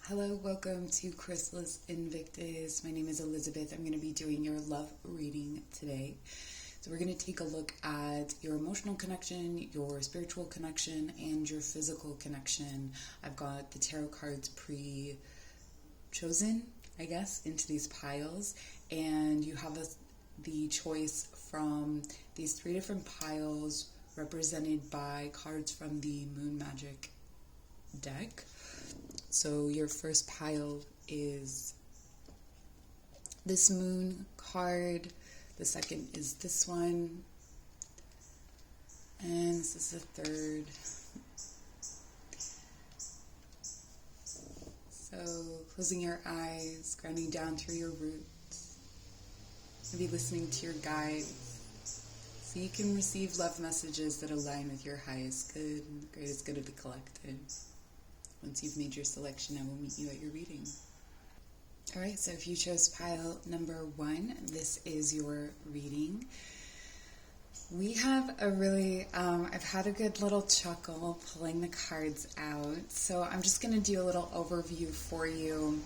Hello, welcome to Chrysalis Invictus. My name is Elizabeth. I'm going to be doing your love reading today. So we're going to take a look at your emotional connection, your spiritual connection, and your physical connection. I've got the tarot cards pre-chosen, I guess, into these piles, and you have the choice from these three different piles represented by cards from the Moon Magic deck. So your first pile is this moon card. The second is this one. And this is the third. So closing your eyes, grounding down through your roots. Maybe listening to your guides so you can receive love messages that align with your highest good and greatest good of the collective. Once you've made your selection, I will meet you at your reading. Alright, so if you chose pile number 1, this is your reading. We have a really, I've had a good little chuckle pulling the cards out. So I'm just going to do a little overview for you.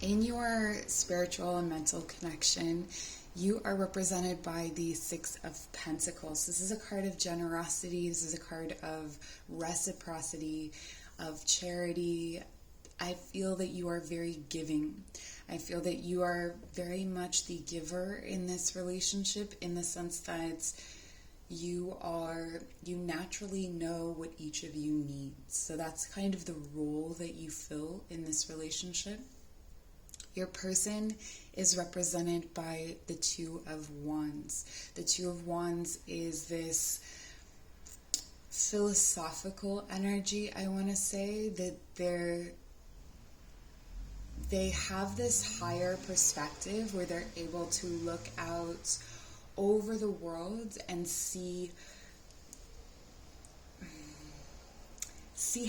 In your spiritual and mental connection, you are represented by the Six of Pentacles. This is a card of generosity. This is a card of reciprocity, of charity. I feel that you are very giving. I feel that you are very much the giver in this relationship, in the sense that you naturally know what each of you needs. So that's kind of the role that you fill in this relationship. Your person is represented by the Two of Wands. The Two of Wands is this philosophical energy, I want to say, that they have this higher perspective where they're able to look out over the world and see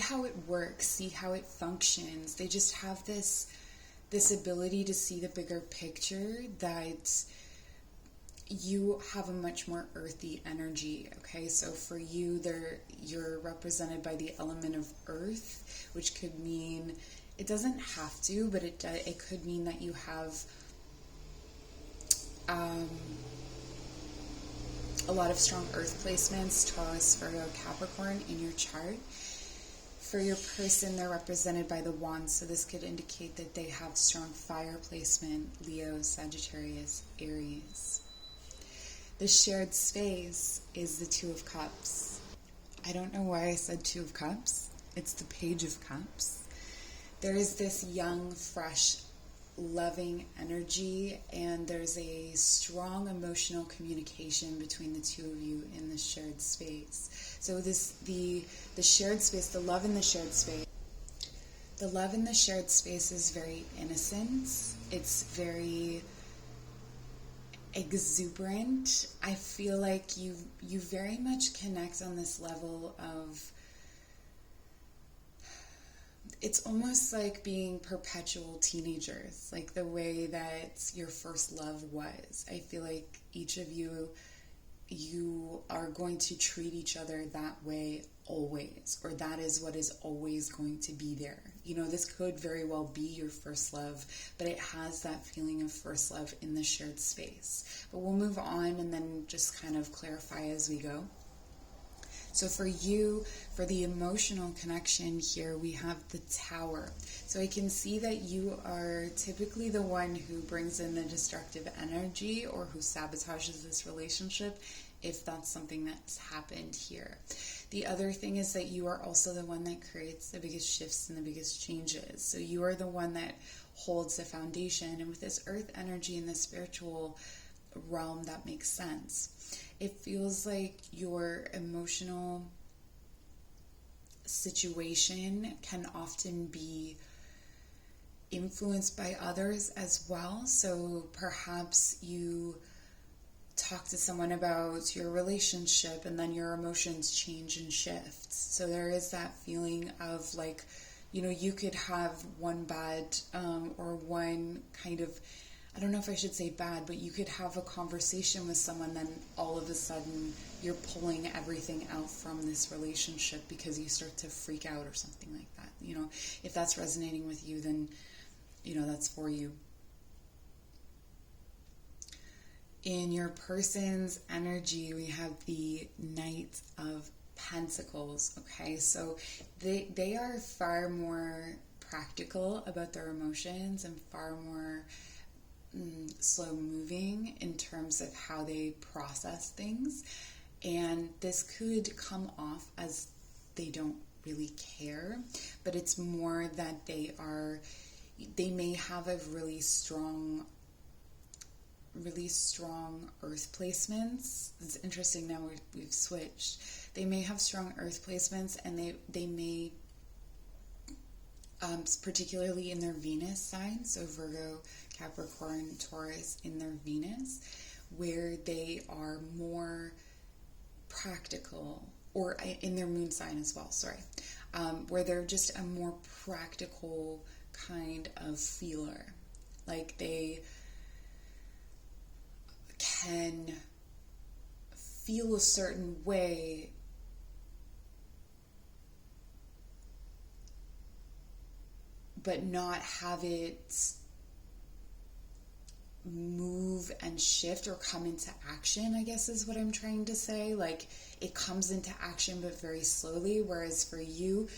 how it works, see how it functions. They just have this ability to see the bigger picture, that you have a much more earthy energy, okay? So for you, you're represented by the element of earth, which could mean, it doesn't have to, but it could mean that you have a lot of strong earth placements, Taurus, Virgo, Capricorn in your chart. For your person, they're represented by the Wands, so this could indicate that they have strong fire placement, Leo, Sagittarius, Aries. The shared space is the Two of Cups. I don't know why I said Two of Cups. It's the Page of Cups. There is this young, fresh, loving energy, and there's a strong emotional communication between the two of you in the shared space. So the shared space, the love in the shared space, is very innocent. It's very exuberant. I feel like you very much connect on this level of, it's almost like being perpetual teenagers, like the way that your first love was. I feel like each of you are going to treat each other that way always, or that is what is always going to be there. You know, this could very well be your first love, but it has that feeling of first love in the shared space. But we'll move on and then just kind of clarify as we go. So for you, for the emotional connection here, we have the Tower. So I can see that you are typically the one who brings in the destructive energy or who sabotages this relationship, if that's something that's happened here. The other thing is that you are also the one that creates the biggest shifts and the biggest changes. So you are the one that holds the foundation. And with this earth energy in the spiritual realm, that makes sense. It feels like your emotional situation can often be influenced by others as well. So perhaps you talk to someone about your relationship and then your emotions change and shift. So there is that feeling of like, you know, you could have one bad or one kind of I don't know if I should say bad, but you could have a conversation with someone, then all of a sudden you're pulling everything out from this relationship because you start to freak out or something like that. You know, if that's resonating with you, then, you know, that's for you. In your person's energy, we have the Knight of Pentacles, okay? So they are far more practical about their emotions and far more slow moving in terms of how they process things. And this could come off as they don't really care, but it's more that they may have a really strong earth placements. It's interesting now we've switched. They may have strong earth placements, and they may, particularly in their Venus sign, so Virgo, Capricorn, Taurus in their Venus, where they are more practical, or in their moon sign as well, where they're just a more practical kind of feeler. Like they can feel a certain way but not have it move and shift or come into action, I guess is what I'm trying to say. Like it comes into action but very slowly, whereas for you,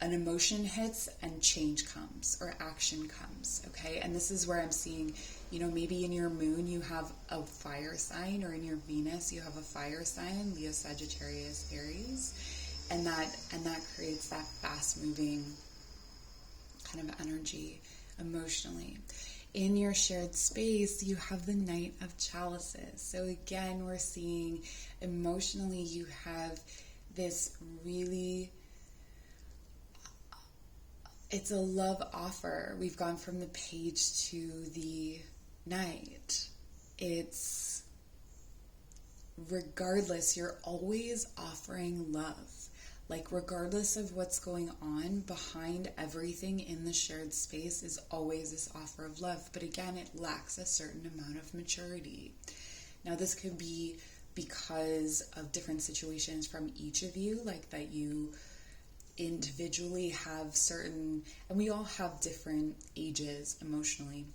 an emotion hits and change comes or action comes, okay? And this is where I'm seeing, you know, maybe in your moon you have a fire sign, or in your Venus you have a fire sign, Leo, Sagittarius, Aries, and that creates that fast moving kind of energy emotionally. In your shared space, you have the Knight of Chalices. So again, we're seeing emotionally you have this really, it's a love offer. We've gone from the Page to the Knight. It's regardless, you're always offering love. Like regardless of what's going on, behind everything in the shared space is always this offer of love. But again, it lacks a certain amount of maturity. Now this could be because of different situations from each of you, like that you individually have certain, and we all have different ages emotionally.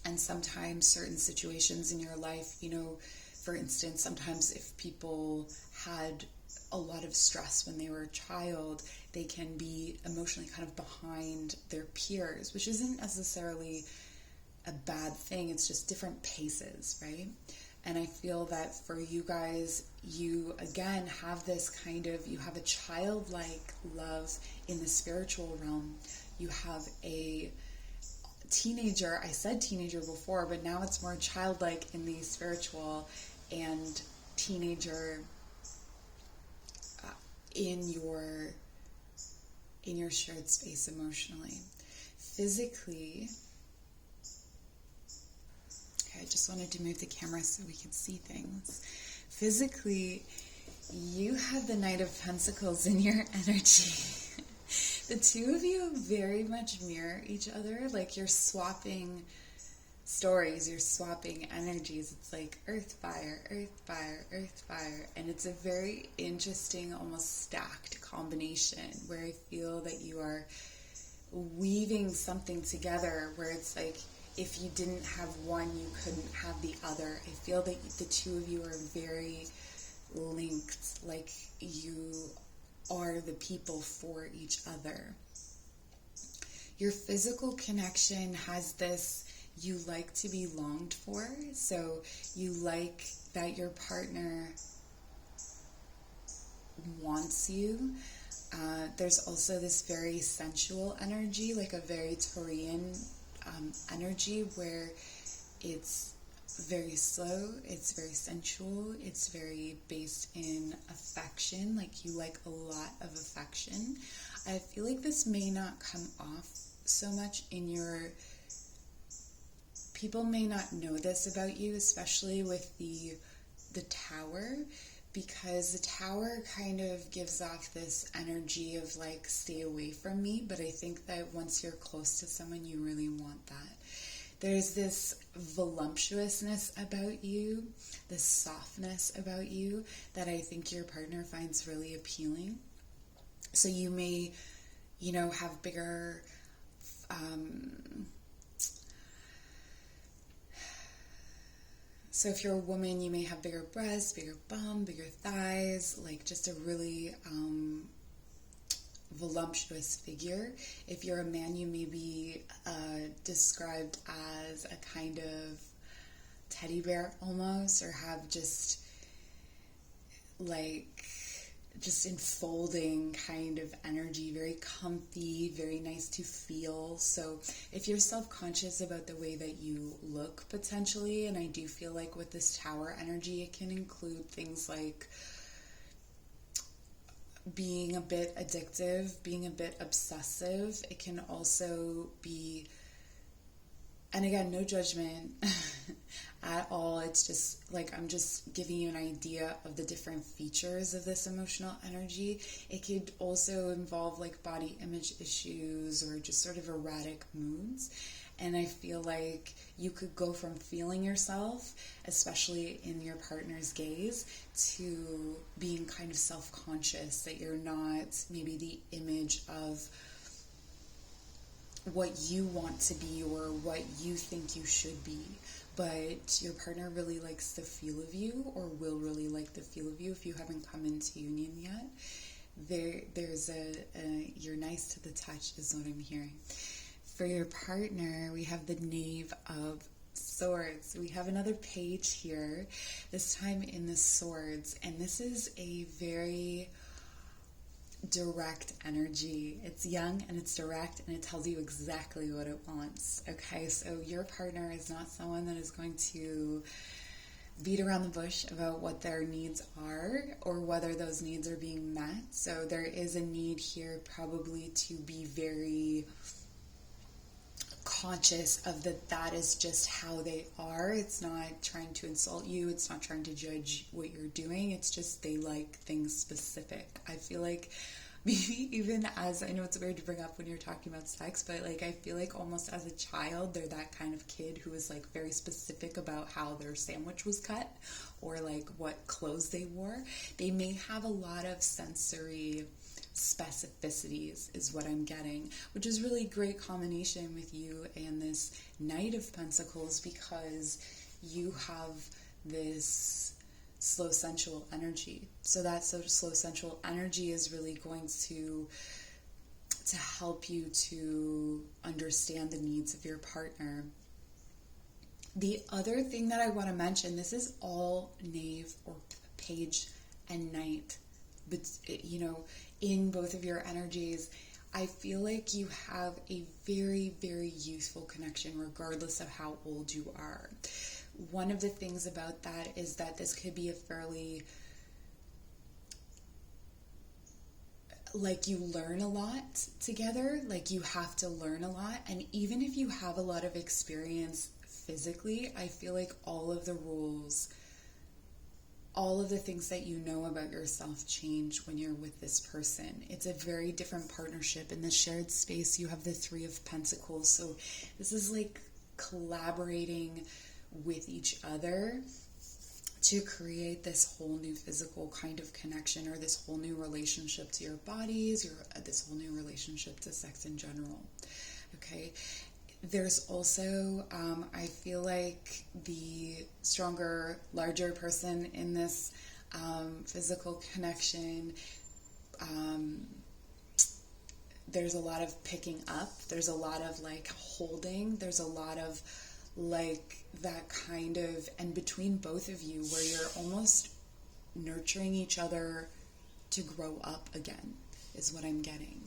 And sometimes certain situations in your life, you know, for instance, sometimes if people had a lot of stress when they were a child, they can be emotionally kind of behind their peers, which isn't necessarily a bad thing. It's just different paces, right? And I feel that for you guys, you again have this kind of, you have a childlike love in the spiritual realm. You have a teenager, I said teenager before, but now it's more childlike in the spiritual, and teenager in your shared space emotionally. Physically, okay, I just wanted to move the camera so we could see things. Physically, you have the Knight of Pentacles in your energy. The two of you very much mirror each other. Like you're swapping stories, you're swapping energies. It's like earth, fire, earth, fire, earth, fire. And it's a very interesting, almost stacked combination where I feel that you are weaving something together where it's like if you didn't have one, you couldn't have the other. I feel that the two of you are very linked, like you are the people for each other. Your physical connection has this, you like to be longed for, so you like that your partner wants you. There's also this very sensual energy, like a very Taurian energy, where it's very slow, it's very sensual, it's very based in affection, like you like a lot of affection. I feel like this may not come off so much in your, people may not know this about you, especially with the Tower, because the Tower kind of gives off this energy of like, stay away from me, but I think that once you're close to someone, you really want that. There's this voluptuousness about you, this softness about you that I think your partner finds really appealing. So you may, have bigger, so if you're a woman, you may have bigger breasts, bigger bum, bigger thighs, like just a really voluptuous figure. If you're a man, you may be described as a kind of teddy bear almost, or have just enfolding kind of energy, very comfy, very nice to feel. So if you're self-conscious about the way that you look potentially, and I do feel like with this Tower energy, it can include things like being a bit addictive, being a bit obsessive. It can also be, and again, no judgment at all. It's just like, I'm just giving you an idea of the different features of this emotional energy. It could also involve like body image issues or just sort of erratic moods. And I feel like you could go from feeling yourself, especially in your partner's gaze, to being kind of self-conscious, that you're not maybe the image of what you want to be or what you think you should be, but your partner really likes the feel of you, or will really like the feel of you if you haven't come into union yet. There's you're nice to the touch is what I'm hearing. For your partner, we have the Knave of Swords. We have another page here, this time in the Swords, and this is a very direct energy. It's young and it's direct, and it tells you exactly what it wants. Okay, so your partner is not someone that is going to beat around the bush about what their needs are or whether those needs are being met. So there is a need here probably to be very conscious of that is just how they are. It's not trying to insult you. It's not trying to judge what you're doing. It's just they like things specific. I feel like maybe even as, I know it's weird to bring up when you're talking about sex, but like I feel like almost as a child, they're that kind of kid who is like very specific about how their sandwich was cut or like what clothes they wore. They may have a lot of sensory specificities is what I'm getting, which is really great combination with you and this Knight of Pentacles, because you have this slow sensual energy. So that slow sensual energy is really going to help you to understand the needs of your partner. The other thing that I want to mention, this is all Knave or Page and Knight, but in both of your energies, I feel like you have a very, very youthful connection regardless of how old you are. One of the things about that is that this could be a fairly, like, you learn a lot together, like you have to learn a lot, and even if you have a lot of experience physically, I feel like all of the rules, all of the things that you know about yourself change when you're with this person. It's a very different partnership. In the shared space, you have the Three of Pentacles. So this is like collaborating with each other to create this whole new physical kind of connection, or this whole new relationship to your bodies, this whole new relationship to sex in general. Okay. There's also, I feel like the stronger, larger person in this physical connection, there's a lot of picking up, there's a lot of like holding, there's a lot of like that kind of, and between both of you where you're almost nurturing each other to grow up again is what I'm getting.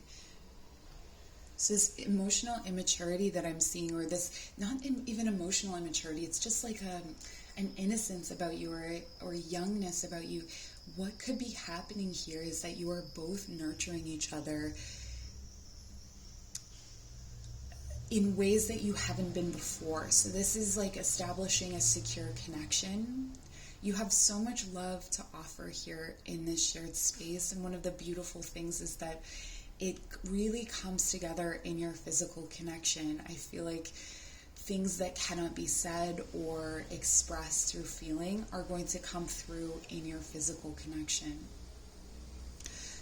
So this emotional immaturity that I'm seeing, or this, not even emotional immaturity, it's just like an innocence about you, or youngness about you. What could be happening here is that you are both nurturing each other in ways that you haven't been before. So this is like establishing a secure connection. You have so much love to offer here in this shared space, and one of the beautiful things is that it really comes together in your physical connection. I feel like things that cannot be said or expressed through feeling are going to come through in your physical connection.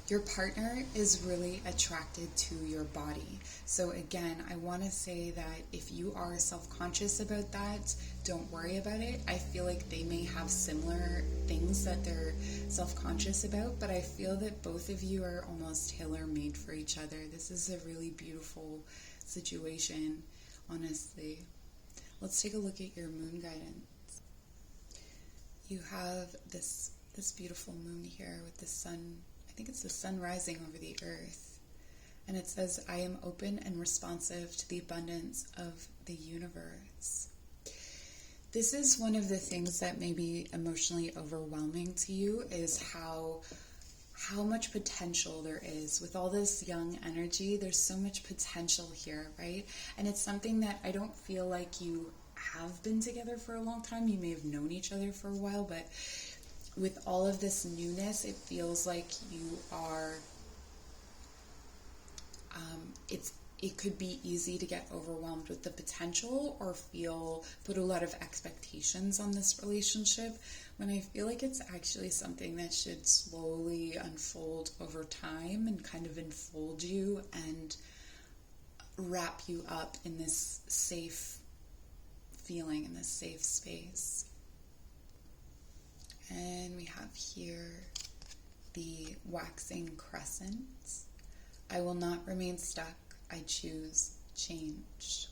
Your partner is really attracted to your body. So again, I want to say that if you are self-conscious about that, don't worry about it. I feel like they may have similar things that they're self-conscious about, but I feel that both of you are almost tailor-made for each other. This is a really beautiful situation, honestly. Let's take a look at your moon guidance. You have this beautiful moon here with the sun. I think it's the sun rising over the earth. And it says, I am open and responsive to the abundance of the universe. This is one of the things that may be emotionally overwhelming to you, is how much potential there is. With all this young energy, there's so much potential here, right? And it's something that I don't feel like you have been together for a long time. You may have known each other for a while, but with all of this newness, it feels like you are, it could be easy to get overwhelmed with the potential or put a lot of expectations on this relationship, when I feel like it's actually something that should slowly unfold over time and kind of enfold you and wrap you up in this safe feeling, in this safe space. And we have here the waxing crescent. I will not remain stuck. I choose change.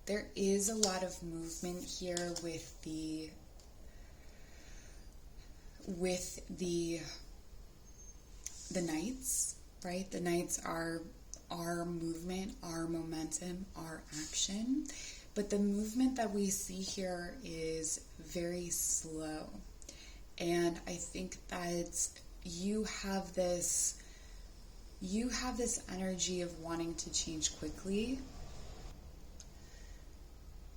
There is a lot of movement here with the knights, right? The knights are our movement, our momentum, our action. But the movement that we see here is very slow. And I think that you have this energy of wanting to change quickly,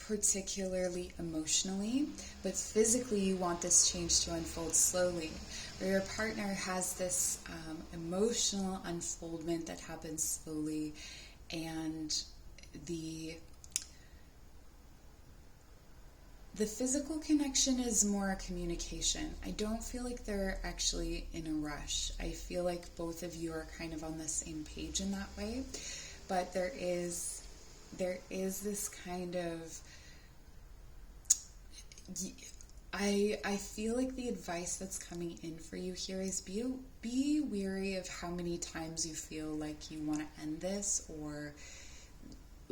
particularly emotionally, but physically you want this change to unfold slowly, where your partner has this emotional unfoldment that happens slowly, and the physical connection is more a communication. I don't feel like they're actually in a rush. I feel like both of you are kind of on the same page in that way, but there is this kind of, I feel like the advice that's coming in for you here is be wary of how many times you feel like you want to end this, or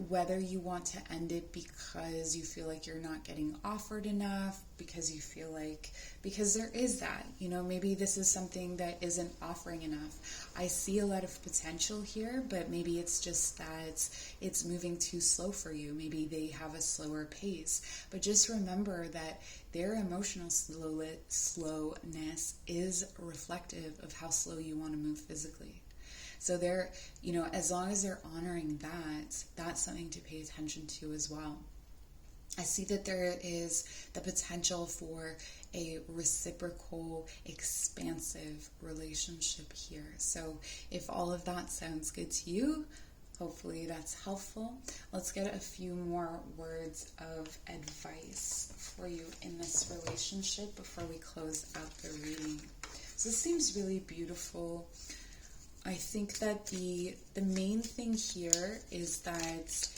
whether you want to end it because you feel like you're not getting offered enough, because you feel like, because there is that, maybe this is something that isn't offering enough. I see a lot of potential here, but maybe it's just that it's moving too slow for you. Maybe they have a slower pace, but just remember that their emotional slowness is reflective of how slow you want to move physically. So they're, as long as they're honoring that, that's something to pay attention to as well. I see that there is the potential for a reciprocal, expansive relationship here. So if all of that sounds good to you, hopefully that's helpful. Let's get a few more words of advice for you in this relationship before we close out the reading. So this seems really beautiful. I think that the main thing here is that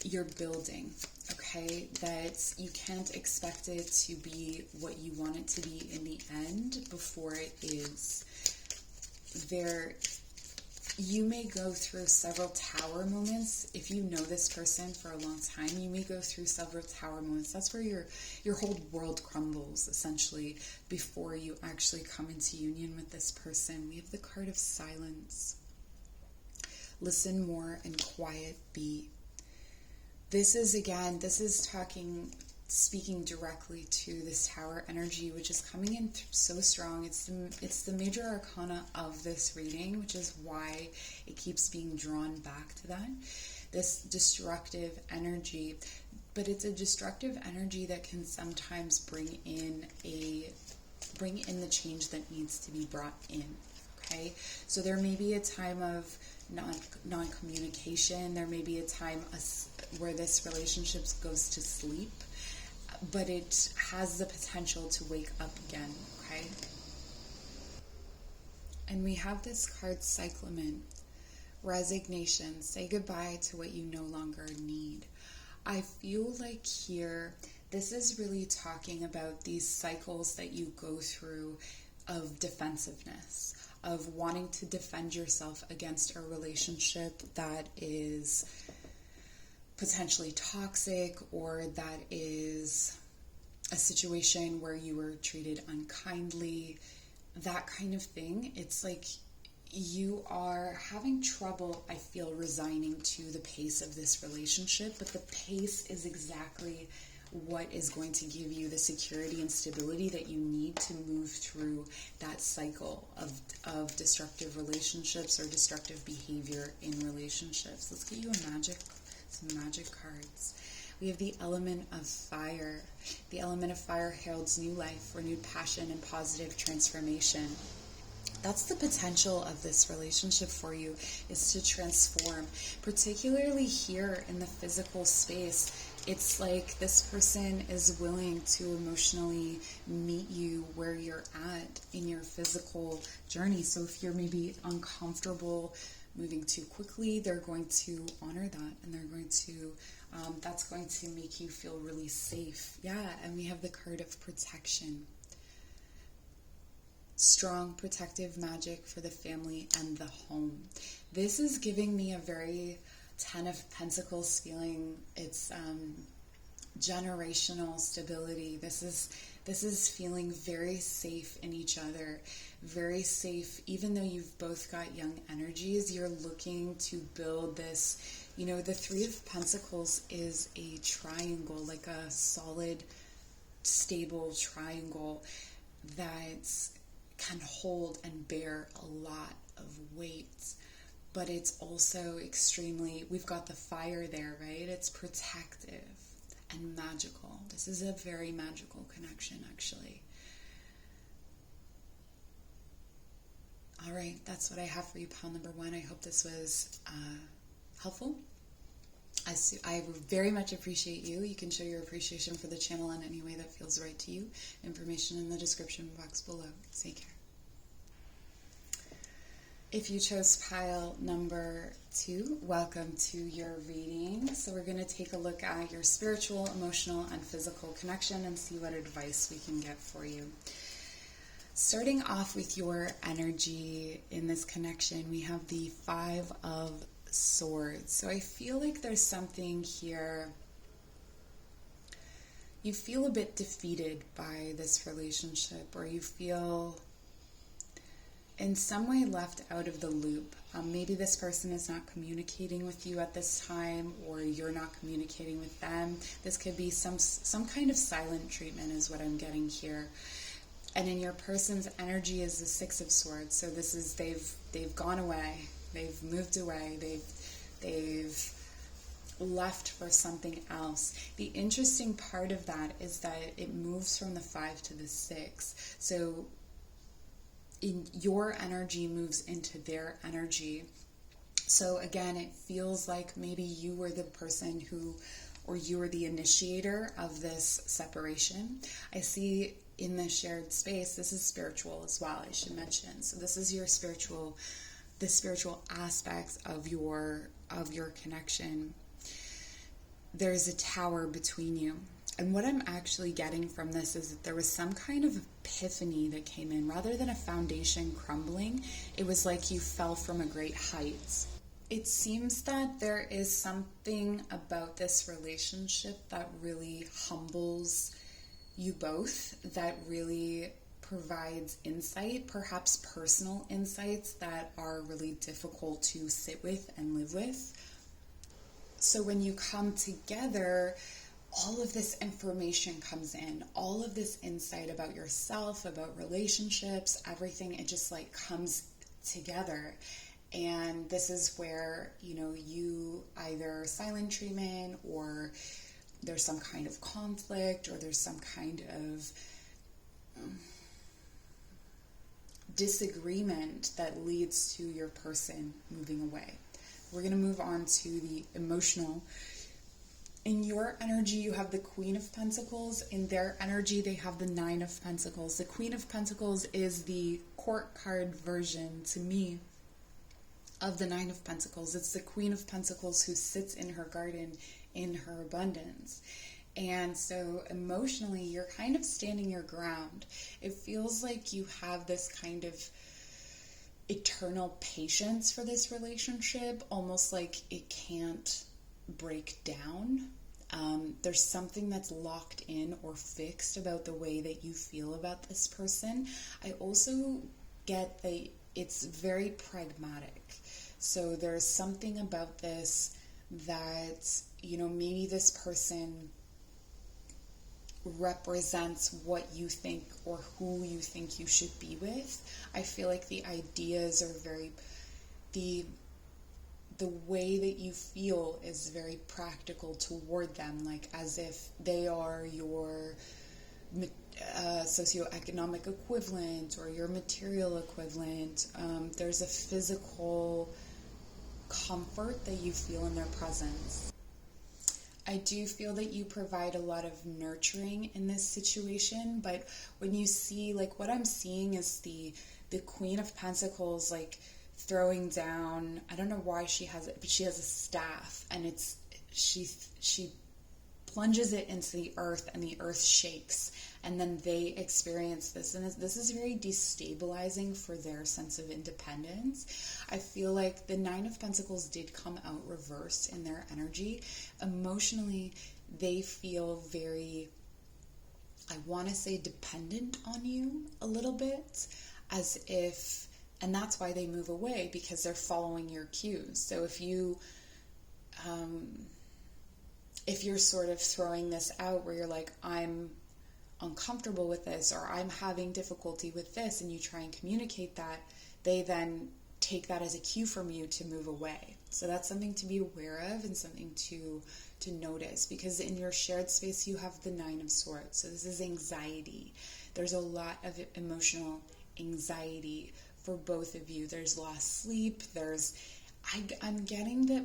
you're building, okay? That you can't expect it to be what you want it to be in the end before it is. You may go through several tower moments. If you know this person for a long time, you may go through several tower moments. That's where your whole world crumbles, essentially, before you actually come into union with this person. We have the card of silence. Listen more and quiet be. This is speaking directly to this tower energy, which is coming in so strong. It's the major arcana of this reading, which is why it keeps being drawn back to that. This destructive energy, but it's a destructive energy that can sometimes bring in the change that needs to be brought in. Okay, so there may be a time of non-communication. There may be a time where this relationship goes to sleep, but it has the potential to wake up again, okay? And we have this card, cyclamen, resignation, say goodbye to what you no longer need. I feel like here, this is really talking about these cycles that you go through of defensiveness, of wanting to defend yourself against a relationship that is potentially toxic, or that is a situation where you were treated unkindly, that kind of thing. It's like you are having trouble, I feel, resigning to the pace of this relationship, but the pace is exactly what is going to give you the security and stability that you need to move through that cycle of destructive relationships or destructive behavior in relationships. Let's get you some magic cards. We have the element of fire. The element of fire heralds new life, renewed passion, and positive transformation. That's the potential of this relationship for you, is to transform, particularly here in the physical space. It's like this person is willing to emotionally meet you where you're at in your physical journey. So if you're maybe uncomfortable moving too quickly, they're going to honor that, and they're going to, that's going to make you feel really safe. Yeah, and we have the card of protection. Strong protective magic for the family and the home. This is giving me a very Ten of Pentacles feeling. It's generational stability. This is feeling very safe in each other, very safe. Even though you've both got young energies, you're looking to build this. You know, the Three of Pentacles is a triangle, like a solid, stable triangle that can hold and bear a lot of weight. But it's also extremely, we've got the fire there, right? It's protective and magical. This is a very magical connection, actually. All right, that's what I have for you, pile number 1. I hope this was helpful. I very much appreciate you. You can show your appreciation for the channel in any way that feels right to you. Information in the description box below. Take care. If you chose pile number 2, welcome to your reading. So we're going to take a look at your spiritual, emotional, and physical connection and see what advice we can get for you. Starting off with your energy in this connection, we have the 5 of Swords. So I feel like there's something here. You feel a bit defeated by this relationship, or you feel in some way left out of the loop. Maybe this person is not communicating with you at this time, or you're not communicating with them. This could be some kind of silent treatment is what I'm getting here. And in your person's energy is the 6 of Swords. So this is they've gone away. They've moved away. They've left for something else. The interesting part of that is that it moves from the 5 to the 6. So your energy moves into their energy. So again, it feels like maybe you were the person who, or you were the initiator of this separation. I see in the shared space, this is spiritual as well, I should mention. So this is your spiritual, the spiritual aspects of your connection. There's a tower between you. And what I'm actually getting from this is that there was some kind of epiphany that came in. Rather than a foundation crumbling, it was like you fell from a great height. It seems that there is something about this relationship that really humbles you both, that really provides insight, perhaps personal insights that are really difficult to sit with and live with. So when you come together, all of this information comes in, all of this insight about yourself, about relationships, everything, it just like comes together. And this is where, you know, you either silent treatment, or there's some kind of conflict, or there's some kind of disagreement that leads to your person moving away. We're going to move on to the emotional In your energy, you have the Queen of Pentacles. In their energy, they have the Nine of Pentacles. The Queen of Pentacles is the court card version, to me, of the Nine of Pentacles. It's the Queen of Pentacles who sits in her garden in her abundance. And so emotionally, you're kind of standing your ground. It feels like you have this kind of eternal patience for this relationship, almost like it can't break down. There's something that's locked in or fixed about the way that you feel about this person. I also get that it's very pragmatic. So there's something about this that, you know, maybe this person represents what you think or who you think you should be with. I feel like the ideas are very, the way that you feel is very practical toward them, like as if they are your socioeconomic equivalent or your material equivalent. There's a physical comfort that you feel in their presence. I do feel that you provide a lot of nurturing in this situation, but when you see, like, what I'm seeing is the Queen of Pentacles, like, throwing down, I don't know why she has it, but she has a staff, and she plunges it into the earth, and the earth shakes, and then they experience this, and this is very destabilizing for their sense of independence. I feel like the Nine of Pentacles did come out reversed in their energy. Emotionally, they feel very, I want to say, dependent on you a little bit, as if, and that's why they move away, because they're following your cues. So if you're sort of throwing this out where you're like, I'm uncomfortable with this, or I'm having difficulty with this, and you try and communicate that, they then take that as a cue from you to move away. So that's something to be aware of and something to notice, because in your shared space you have the Nine of Swords. So this is anxiety. There's a lot of emotional anxiety for both of you. There's lost sleep. I'm getting that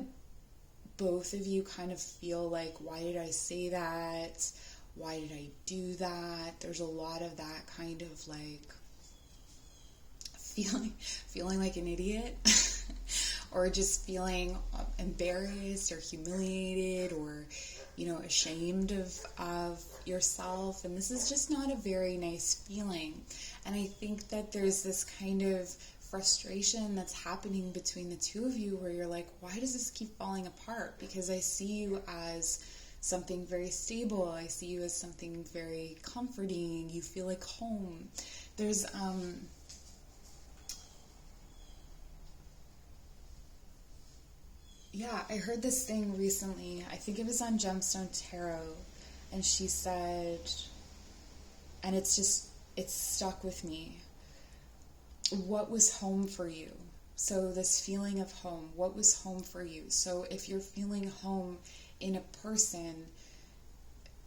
both of you kind of feel like, why did I say that? Why did I do that? There's a lot of that kind of like feeling like an idiot or just feeling embarrassed or humiliated or, you know, ashamed of yourself. And this is just not a very nice feeling. And I think that there's this kind of frustration that's happening between the two of you where you're like, why does this keep falling apart? Because I see you as something very stable. I see you as something very comforting. You feel like home. There's I heard this thing recently. I think it was on Gemstone Tarot, and she said, and it's stuck with me, what was home for you? So this feeling of home, what was home for you? So if you're feeling home in a person,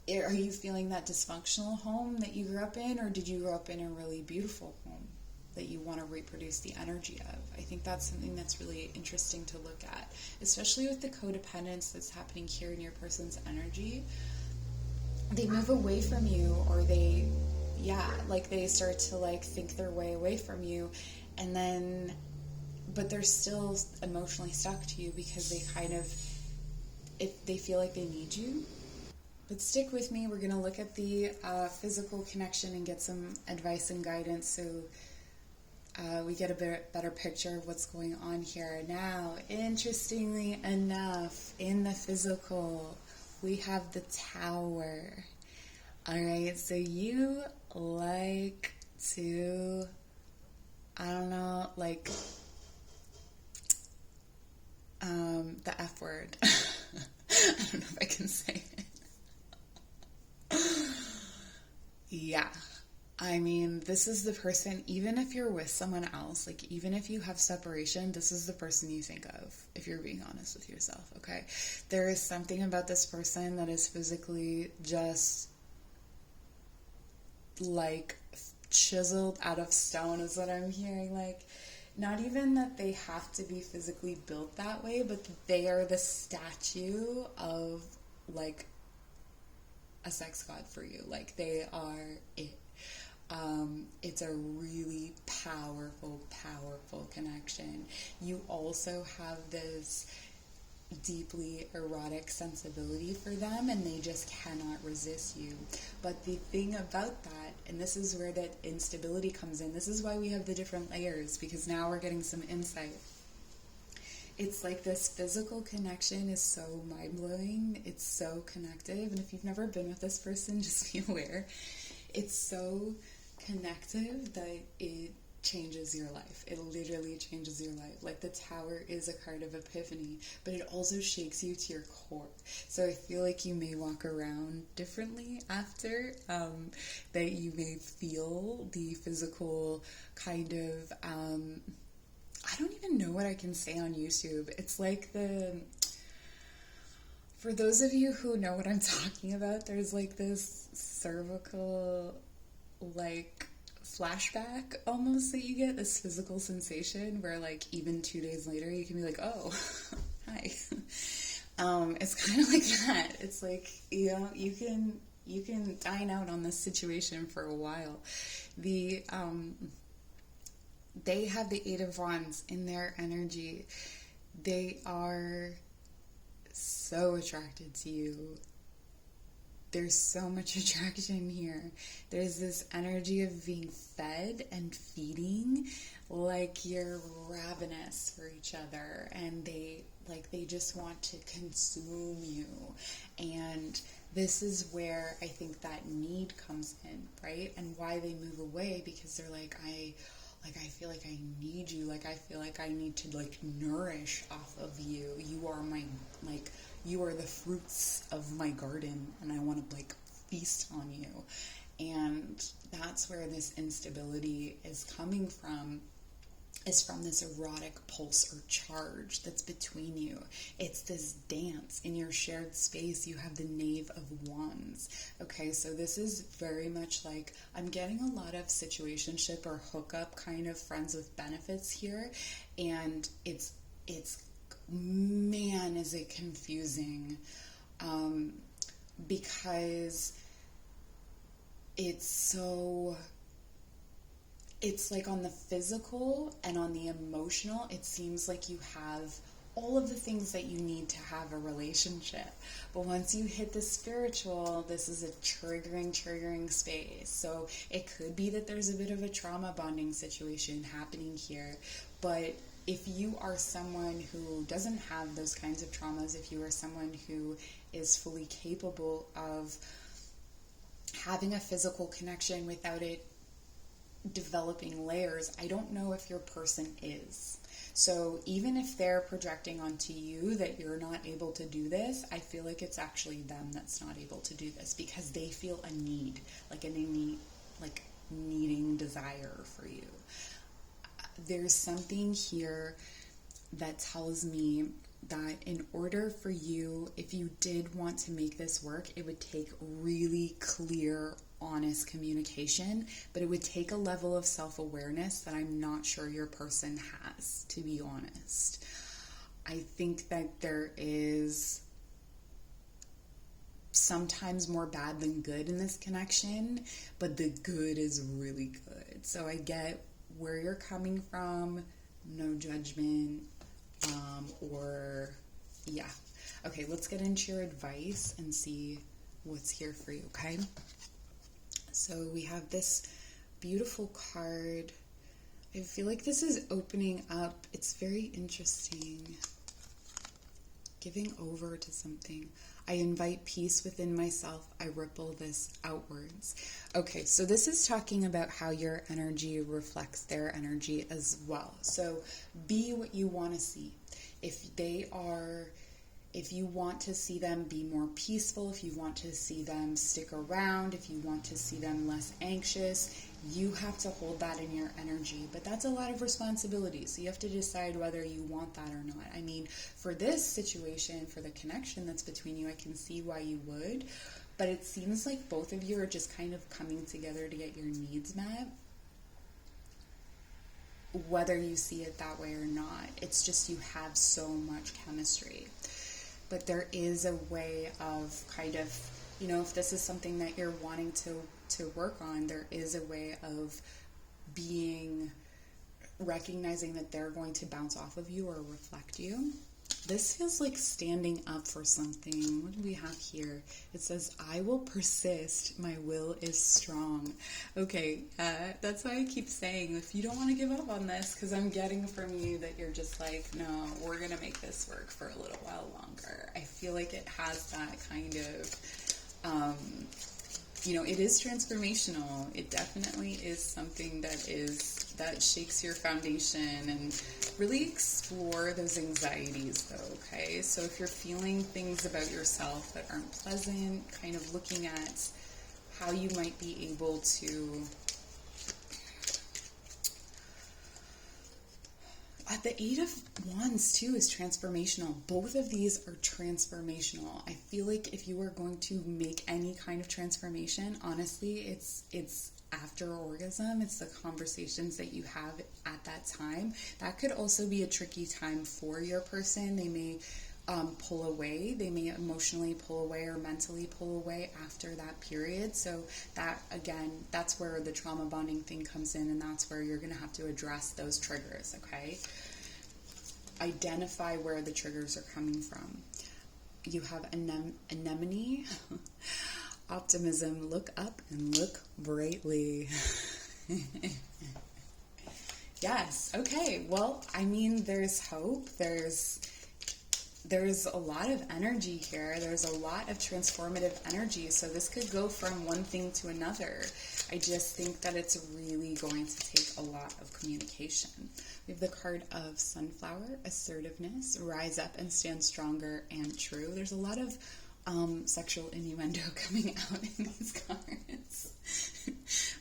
are you feeling that dysfunctional home that you grew up in, or did you grow up in a really beautiful home that you want to reproduce the energy of? I think that's something that's really interesting to look at, especially with the codependence that's happening here in your person's energy. They move away from you, or they start to like think their way away from you, and then, but they're still emotionally stuck to you because they kind of, if they feel like they need you. But stick with me, we're going to look at the physical connection and get some advice and guidance so we get a better picture of what's going on here. Now, interestingly enough, in the physical, we have the Tower. Alright, so you like to, I don't know, like, the F word. I don't know if I can say it. Yeah. I mean, this is the person, even if you're with someone else, like even if you have separation, this is the person you think of, if you're being honest with yourself, okay? There is something about this person that is physically just like chiseled out of stone is what I'm hearing. Like, not even that they have to be physically built that way, but they are the statue of like a sex god for you. Like, they are it. It's a really powerful, powerful connection. You also have this deeply erotic sensibility for them, and they just cannot resist you. But the thing about that, and this is where that instability comes in, this is why we have the different layers, because now we're getting some insight. It's like this physical connection is so mind-blowing. It's so connective. And if you've never been with this person, just be aware. It's so connective that it changes your life. It literally changes your life. Like, the Tower is a card of epiphany, but it also shakes you to your core. So I feel like you may walk around differently after, that you may feel the physical kind of, I don't even know what I can say on YouTube. It's like for those of you who know what I'm talking about, there's like this cervical, like, flashback almost that you get, this physical sensation where, like, even 2 days later you can be like, oh, hi. It's kind of like that. It's like, you know, you can dine out on this situation for a while. They have the Eight of Wands in their energy. They are so attracted to you. There's so much attraction here. There's this energy of being fed and feeding, like you're ravenous for each other, and they just want to consume you. And this is where I think that need comes in, right? And why they move away, because they're like, I feel like I need you. Like, I feel like I need to, like, nourish off of you. You are my, like, you are the fruits of my garden, and I want to, like, feast on you. And that's where this instability is coming from, is from this erotic pulse or charge that's between you. It's this dance in your shared space. You have the Knave of Wands. Okay, so this is very much like, I'm getting a lot of situationship or hookup kind of friends with benefits here, and it's man, is it confusing, because it's like on the physical and on the emotional, it seems like you have all of the things that you need to have a relationship. But once you hit the spiritual, this is a triggering space. So it could be that there's a bit of a trauma bonding situation happening here. But if you are someone who doesn't have those kinds of traumas, if you are someone who is fully capable of having a physical connection without it developing layers, I don't know if your person is. So even if they're projecting onto you that you're not able to do this, I feel like it's actually them that's not able to do this, because they feel a need, like an innate, like, needing desire for you. There's something here that tells me that in order for you, if you did want to make this work, it would take really clear, honest communication, but it would take a level of self-awareness that I'm not sure your person has, to be honest. I think that there is sometimes more bad than good in this connection, but the good is really good. So I get where you're coming from, no judgment, Okay, let's get into your advice and see what's here for you, okay? So we have this beautiful card. I feel like this is opening up. It's very interesting. Giving over to something. I invite peace within myself. I ripple this outwards. Okay, so this is talking about how your energy reflects their energy as well. So be what you want to see. If you want to see them be more peaceful, if you want to see them stick around, if you want to see them less anxious, you have to hold that in your energy. But that's a lot of responsibility, so you have to decide whether you want that or not. I mean, for this situation, for the connection that's between you, I can see why you would, but it seems like both of you are just kind of coming together to get your needs met. Whether you see it that way or not, it's just you have so much chemistry. but there is a way of kind of, you know, if this is something that you're wanting to work on, there is a way of recognizing that they're going to bounce off of you or reflect you. This feels like standing up for something. What do we have here? It says, I will persist. My will is strong. Okay, that's why I keep saying, if you don't want to give up on this, because I'm getting from you that you're just like, no, we're going to make this work for a little while longer. I feel like it has that kind of, you know, it is transformational. It definitely is something that shakes your foundation, and really explore those anxieties though, okay? So if you're feeling things about yourself that aren't pleasant, kind of looking at how you might be able to, the Eight of Wands too is transformational. Both of these are transformational. I feel like if you are going to make any kind of transformation, honestly, it's after orgasm. It's the conversations that you have at that time. That could also be a tricky time for your person. They may pull away. They may emotionally pull away or mentally pull away after that period. So that, again, that's where the trauma bonding thing comes in, and that's where you're going to have to address those triggers, okay? Identify where the triggers are coming from. You have anemone, optimism, look up and look brightly. Yes, okay. Well, I mean, there's hope. There's a lot of energy here. There's a lot of transformative energy. So this could go from one thing to another. I just think that it's really going to take a lot of communication. We have the card of Sunflower, assertiveness, rise up and stand stronger and true. There's a lot of sexual innuendo coming out in these cards.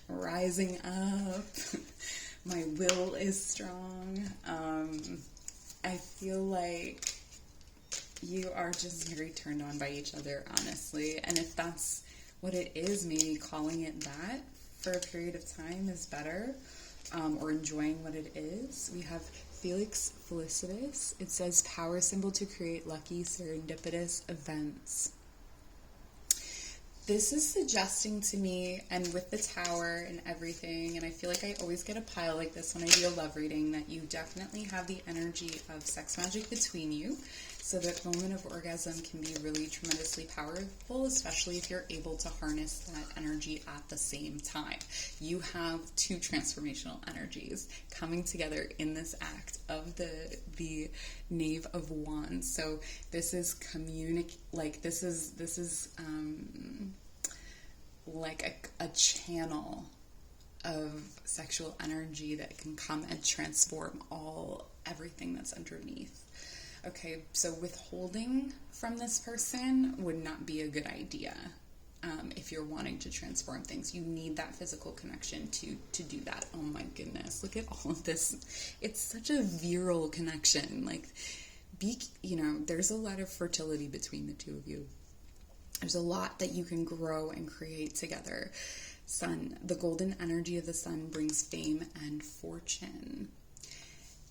Rising up. My will is strong. I feel like you are just very turned on by each other, honestly. And if that's what it is, maybe calling it that for a period of time is better, or enjoying what it is. We have Felix Felicitas. It says power symbol to create lucky serendipitous events. This is suggesting to me, and with the Tower and everything, and I feel like I always get a pile like this when I do a love reading, that you definitely have the energy of sex magic between you. So that moment of orgasm can be really tremendously powerful, especially if you're able to harness that energy at the same time. You have two transformational energies coming together in this act of the Knave of Wands. So this is like a channel of sexual energy that can come and transform everything that's underneath. Okay, so withholding from this person would not be a good idea. If you're wanting to transform things, you need that physical connection to do that. Oh my goodness, look at all of this. It's such a virile connection. Like, there's a lot of fertility between the two of you. There's a lot that you can grow and create together. Sun, the golden energy of the sun brings fame and fortune.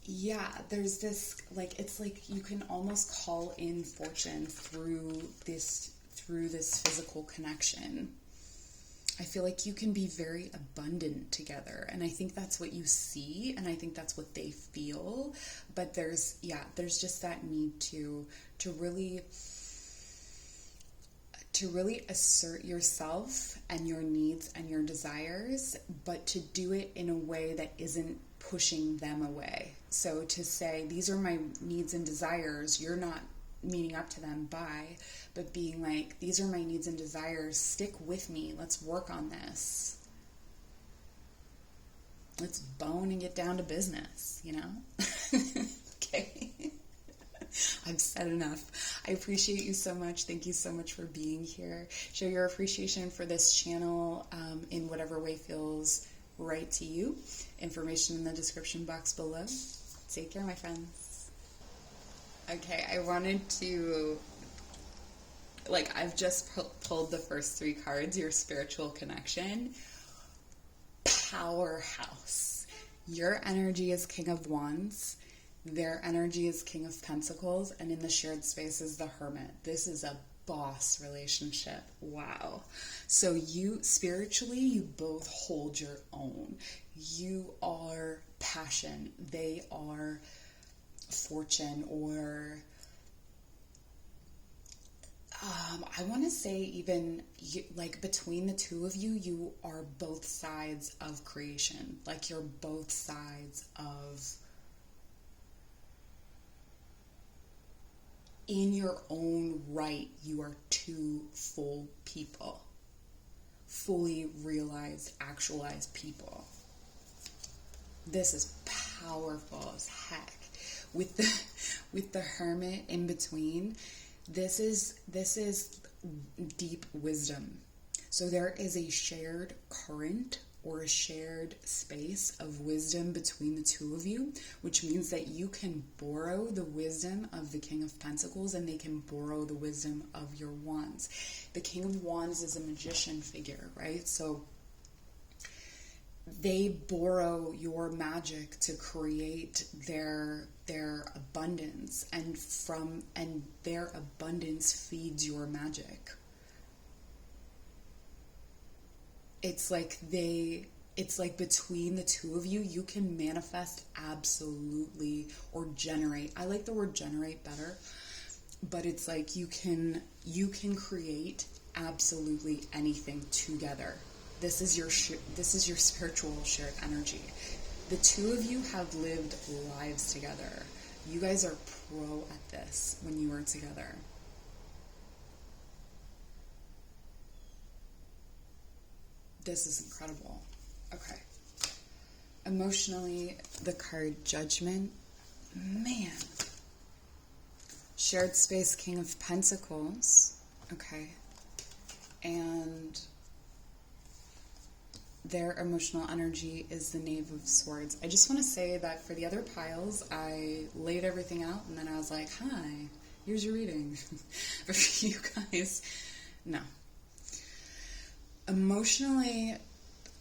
Yeah, there's this, it's like you can almost call in fortune through this physical connection. I feel like you can be very abundant together, and I think that's what you see, and I think that's what they feel. But there's just that need to really assert yourself and your needs and your desires, but to do it in a way that isn't pushing them away. So to say, these are my needs and desires, you're not meeting up to them but being like, these are my needs and desires, stick with me, let's work on this. Let's bone and get down to business, Okay. I've said enough. I appreciate you so much. Thank you so much for being here. Show your appreciation for this channel in whatever way feels right to you. Information in the description box below. Take care, my friends. Okay, I wanted to, I've just pulled the first three cards, your spiritual connection. Powerhouse. Your energy is King of Wands. Their energy is King of Pentacles, and in the shared space is the Hermit. This is a boss relationship. Wow. So you, spiritually, you both hold your own. You are passion. They are fortune, or I want to say even like between the two of you, you are both sides of creation. Like you're both sides of, in your own right, you are two full people, fully realized, actualized people. This is powerful as heck. With the Hermit in between, this is deep wisdom. So there is a shared current or a shared space of wisdom between the two of you, which means that you can borrow the wisdom of the King of Pentacles and they can borrow the wisdom of your Wands. The King of Wands is a magician figure, right? So they borrow your magic to create their abundance, and their abundance feeds your magic. It's like between the two of you, you can manifest absolutely, or generate. I like the word generate better, but it's like you can create absolutely anything together. This is your spiritual shared energy. The two of you have lived lives together. You guys are pro at this when you are together. This is incredible. Okay. Emotionally, the card Judgment. Man. Shared space, King of Pentacles. Okay. And their emotional energy is the Knave of Swords. I just want to say that for the other piles, I laid everything out and then I was like, hi, here's your reading. But for you guys, no. Emotionally,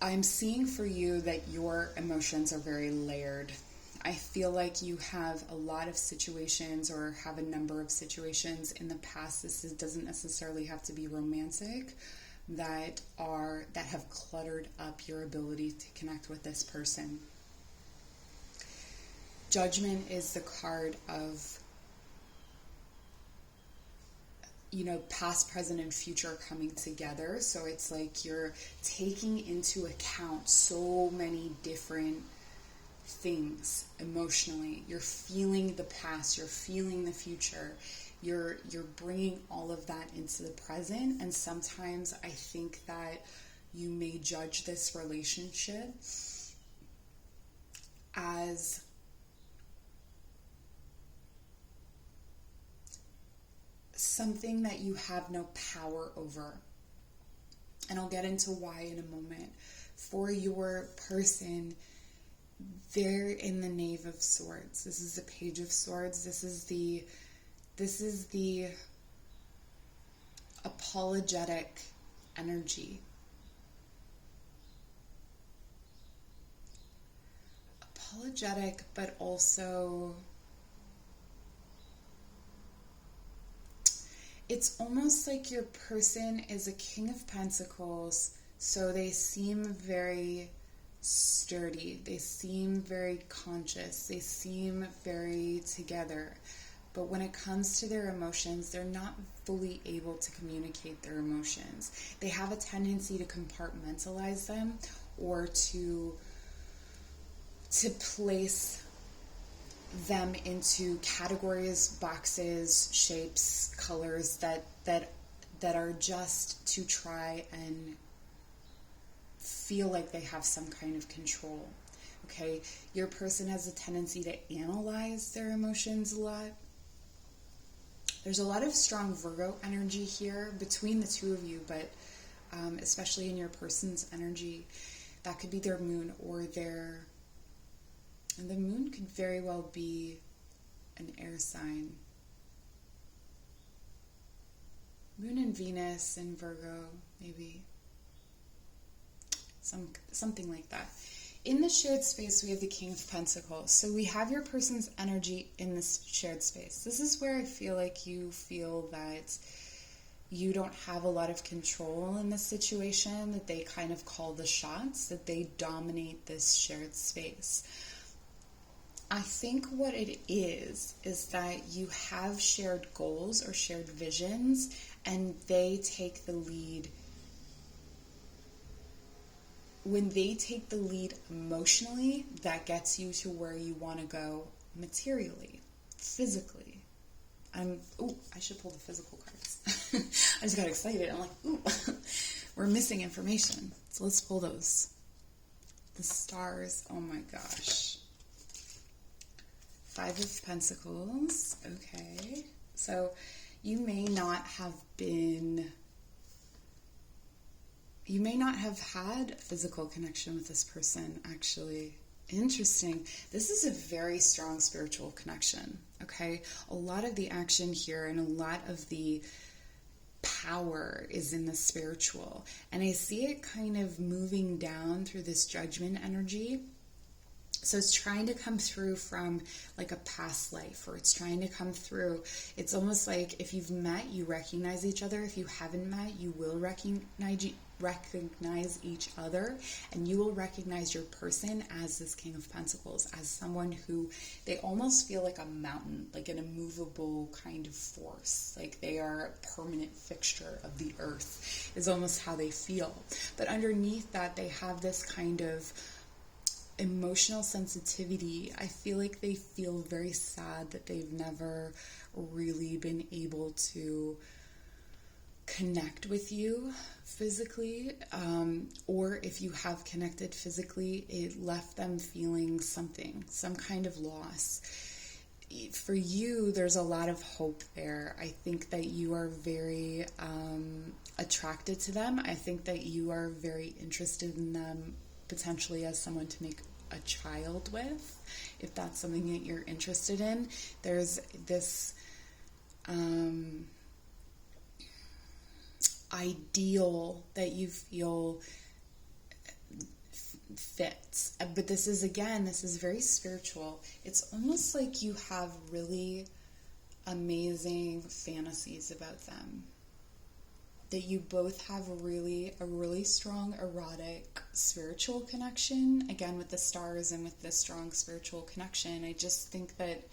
I'm seeing for you that your emotions are very layered. I feel like you have a lot of situations, or have a number of situations in the past. This doesn't necessarily have to be romantic, that have cluttered up your ability to connect with this person. Judgment is the card of, past, present, and future coming together. So it's like you're taking into account so many different things emotionally. You're feeling the past, you're feeling the future. You're bringing all of that into the present, and sometimes I think that you may judge this relationship as something that you have no power over. And I'll get into why in a moment. For your person, they're in the Knave of Swords. This is the Page of Swords. This is the apologetic energy. Apologetic, but also it's almost like your person is a King of Pentacles, so they seem very sturdy. They seem very conscious. They seem very together. But when it comes to their emotions, they're not fully able to communicate their emotions. They have a tendency to compartmentalize them, or to place them into categories, boxes, shapes, colors that are just to try and feel like they have some kind of control. Okay? Your person has a tendency to analyze their emotions a lot. There's a lot of strong Virgo energy here between the two of you, but especially in your person's energy. That could be their moon, or and the moon could very well be an air sign. Moon and Venus and Virgo, maybe. Something like that. In the shared space, we have the King of Pentacles. So we have your person's energy in this shared space. This is where I feel like you feel that you don't have a lot of control in this situation, that they kind of call the shots, that they dominate this shared space. I think what it is that you have shared goals or shared visions, and they take the lead. When they take the lead emotionally, that gets you to where you want to go materially, physically. I should pull the physical cards. I just got excited. I'm like, ooh, we're missing information. So let's pull those. The stars, oh my gosh. 5 of Pentacles, okay. So you may not have had a physical connection with this person, actually. Interesting. This is a very strong spiritual connection, okay? A lot of the action here and a lot of the power is in the spiritual. And I see it kind of moving down through this judgment energy. So it's trying to come through from like a past life, or it's trying to come through. It's almost like if you've met, you recognize each other. If you haven't met, you will recognize each other, and you will recognize your person as this King of Pentacles, as someone who they almost feel like a mountain, like an immovable kind of force, like they are a permanent fixture of the earth, is almost how they feel. But underneath that, they have this kind of emotional sensitivity. I feel like they feel very sad that they've never really been able to connect with you physically, or if you have connected physically, it left them feeling something, some kind of loss. For you, there's a lot of hope there. I think that you are very attracted to them. I think that you are very interested in them, potentially as someone to make a child with, if that's something that you're interested in. There's this ideal that you feel fits. But this is very spiritual. It's almost like you have really amazing fantasies about them. That you both have a really strong erotic spiritual connection. Again, with the stars and with the strong spiritual connection. I just think that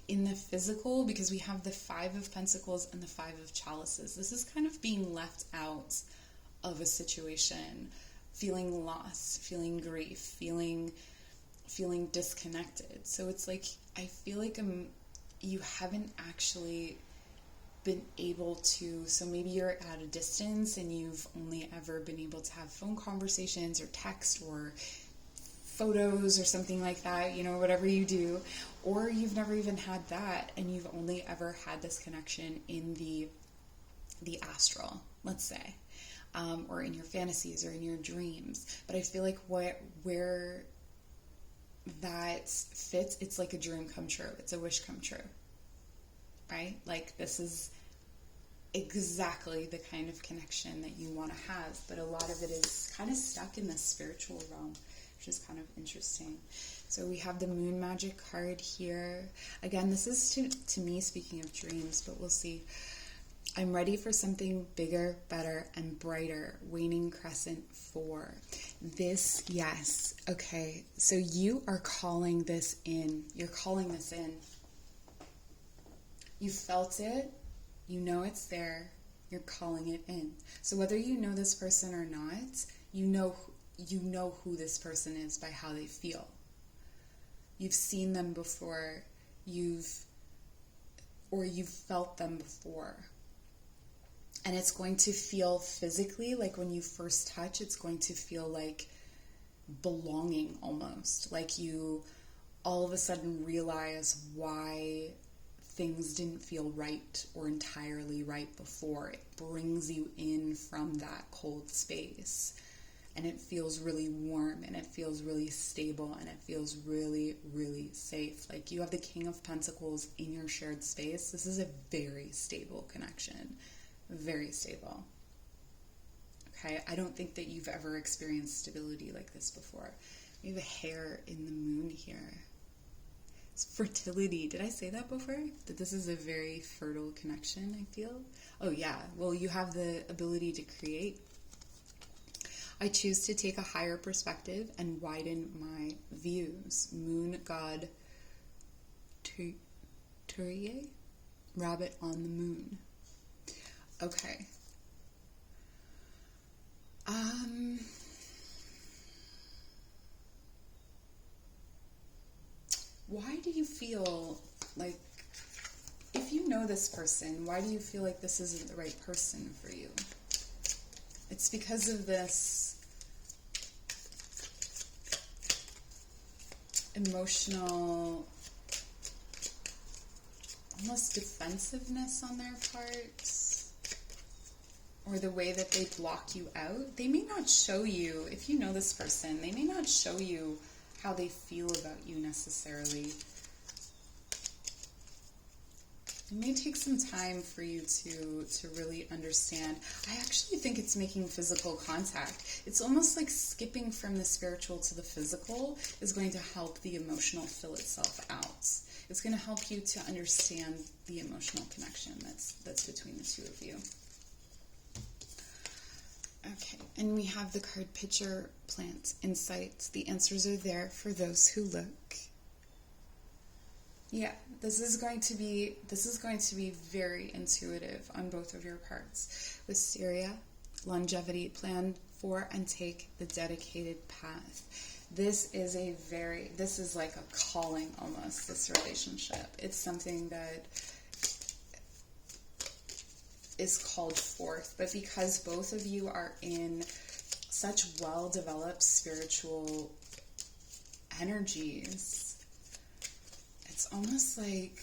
in the physical, because we have the 5 of Pentacles and the 5 of Chalices, this is kind of being left out of a situation, feeling lost, feeling grief, feeling disconnected. So it's like, I feel like you haven't actually been able to, so maybe you're at a distance and you've only ever been able to have phone conversations or text or photos or something like that, whatever you do, or you've never even had that, and you've only ever had this connection in the astral, let's say, or in your fantasies or in your dreams. But I feel like where that fits, it's like a dream come true. It's a wish come true, right? Like, this is exactly the kind of connection that you want to have, but a lot of it is kind of stuck in the spiritual realm, which is kind of interesting. So we have the Moon Magic card here. Again, this is to me speaking of dreams, but we'll see. I'm ready for something bigger, better, and brighter. Waning Crescent 4. This, yes. Okay, so you are calling this in. You're calling this in. You felt it. You know it's there. You're calling it in. So whether you know this person or not, you know who this person is by how they feel. You've seen them before. You've felt them before. And it's going to feel physically, like when you first touch, it's going to feel like belonging almost. Like you all of a sudden realize why things didn't feel right or entirely right before. It brings you in from that cold space. And it feels really warm, and it feels really stable, and it feels really, really safe. Like you have the King of Pentacles in your shared space. This is a very stable connection. Very stable. Okay, I don't think that you've ever experienced stability like this before. We have a hair in the moon here. It's fertility. Did I say that before? That this is a very fertile connection, I feel? Oh yeah, well you have the ability to create. I choose to take a higher perspective and widen my views. Moon god Turiye? Rabbit on the moon. Okay. Why do you feel like, if you know this person, why do you feel like this isn't the right person for you? It's because of this emotional, almost defensiveness on their part, or the way that they block you out. They may not show you, if you know this person, they may not show you how they feel about you necessarily. It may take some time for you to really understand. I actually think it's making physical contact. It's almost like skipping from the spiritual to the physical is going to help the emotional fill itself out. It's going to help you to understand the emotional connection that's between the two of you. Okay, and we have the card Picture, Plant, Insight. The answers are there for those who look. Yeah, this is going to be very intuitive on both of your parts. Wisteria, longevity, plan for and take the dedicated path. This is like a calling almost, this relationship. It's something that is called forth, but because both of you are in such well-developed spiritual energies, it's almost like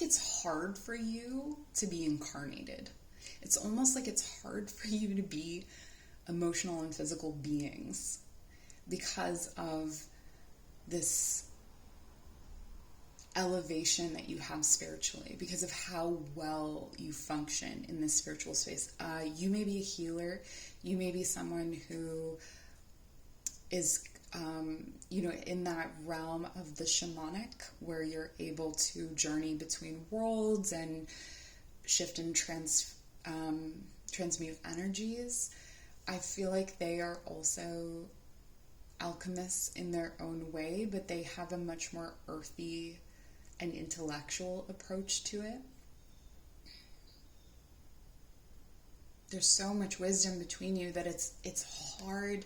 it's hard for you to be incarnated. It's almost like it's hard for you to be emotional and physical beings because of this elevation that you have spiritually, because of how well you function in this spiritual space. You may be a healer. You may be someone who is in that realm of the shamanic, where you're able to journey between worlds and shift and transmute energies. I feel like they are also alchemists in their own way, but they have a much more earthy and intellectual approach to it. There's so much wisdom between you that it's hard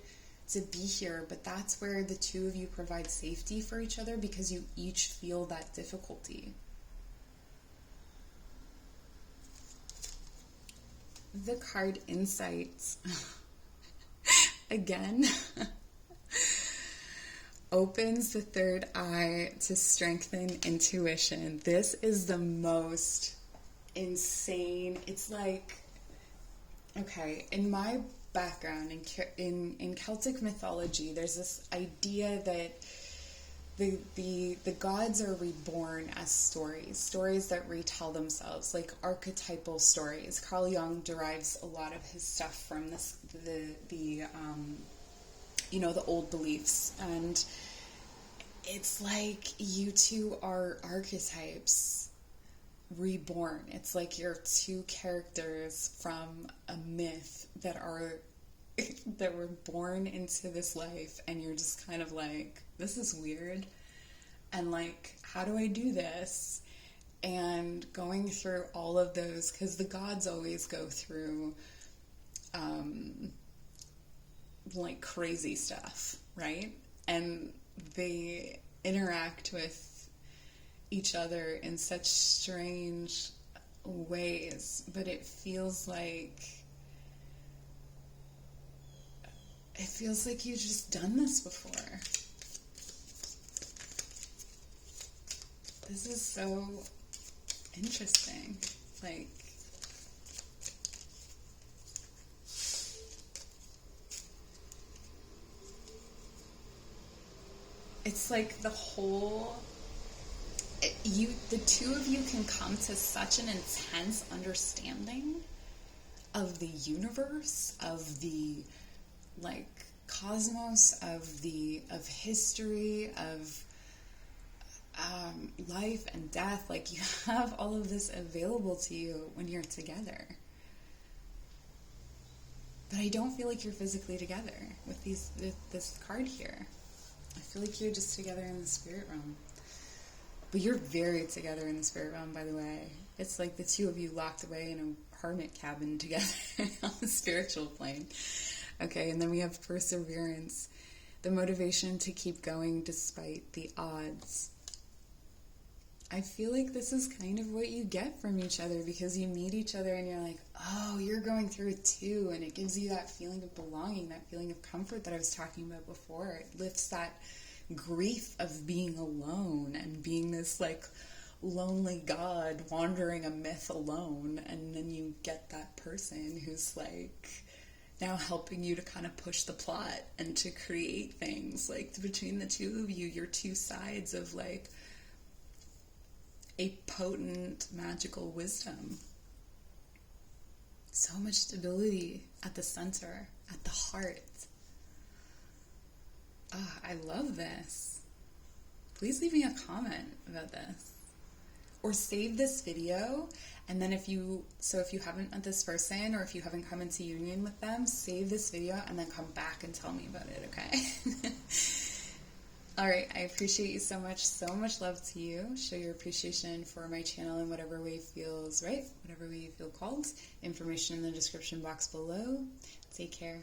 to be here, but that's where the two of you provide safety for each other, because you each feel that difficulty. The card Insights, again, opens the third eye to strengthen intuition. This is the most insane. It's like, okay, in my background in Celtic mythology, there's this idea that the gods are reborn as stories that retell themselves, like archetypal stories. Carl Jung derives a lot of his stuff from the old beliefs, and it's like you two are archetypes reborn. It's like you're two characters from a myth that were born into this life, and you're just kind of like, this is weird, and like, how do I do this? And going through all of those, because the gods always go through like crazy stuff, right? And they interact with each other in such strange ways, but it feels like you've just done this before. This is so interesting. Like, it's like the two of you can come to such an intense understanding of the universe, of the, like, cosmos of history, of life and death. Like, you have all of this available to you when you're together. But I don't feel like you're physically together with this card here. I feel like you're just together in the spirit realm. But you're very together in the spirit realm, by the way. It's like the two of you locked away in a hermit cabin together on the spiritual plane. Okay, and then we have perseverance, the motivation to keep going despite the odds. I feel like this is kind of what you get from each other, because you meet each other and you're like, oh, you're going through it too. And it gives you that feeling of belonging, that feeling of comfort that I was talking about before. It lifts that grief of being alone and being this like lonely god wandering a myth alone. And then you get that person who's like now helping you to kind of push the plot and to create things. Like, between the two of you, you're two sides of like a potent magical wisdom. So much stability at the center, at the heart. Oh, I love this. Please leave me a comment about this. Or save this video, and then if you haven't met this person, or if you haven't come into union with them, save this video and then come back and tell me about it, okay? Alright, I appreciate you so much. So much love to you. Show your appreciation for my channel in whatever way feels right, whatever way you feel called. Information in the description box below. Take care.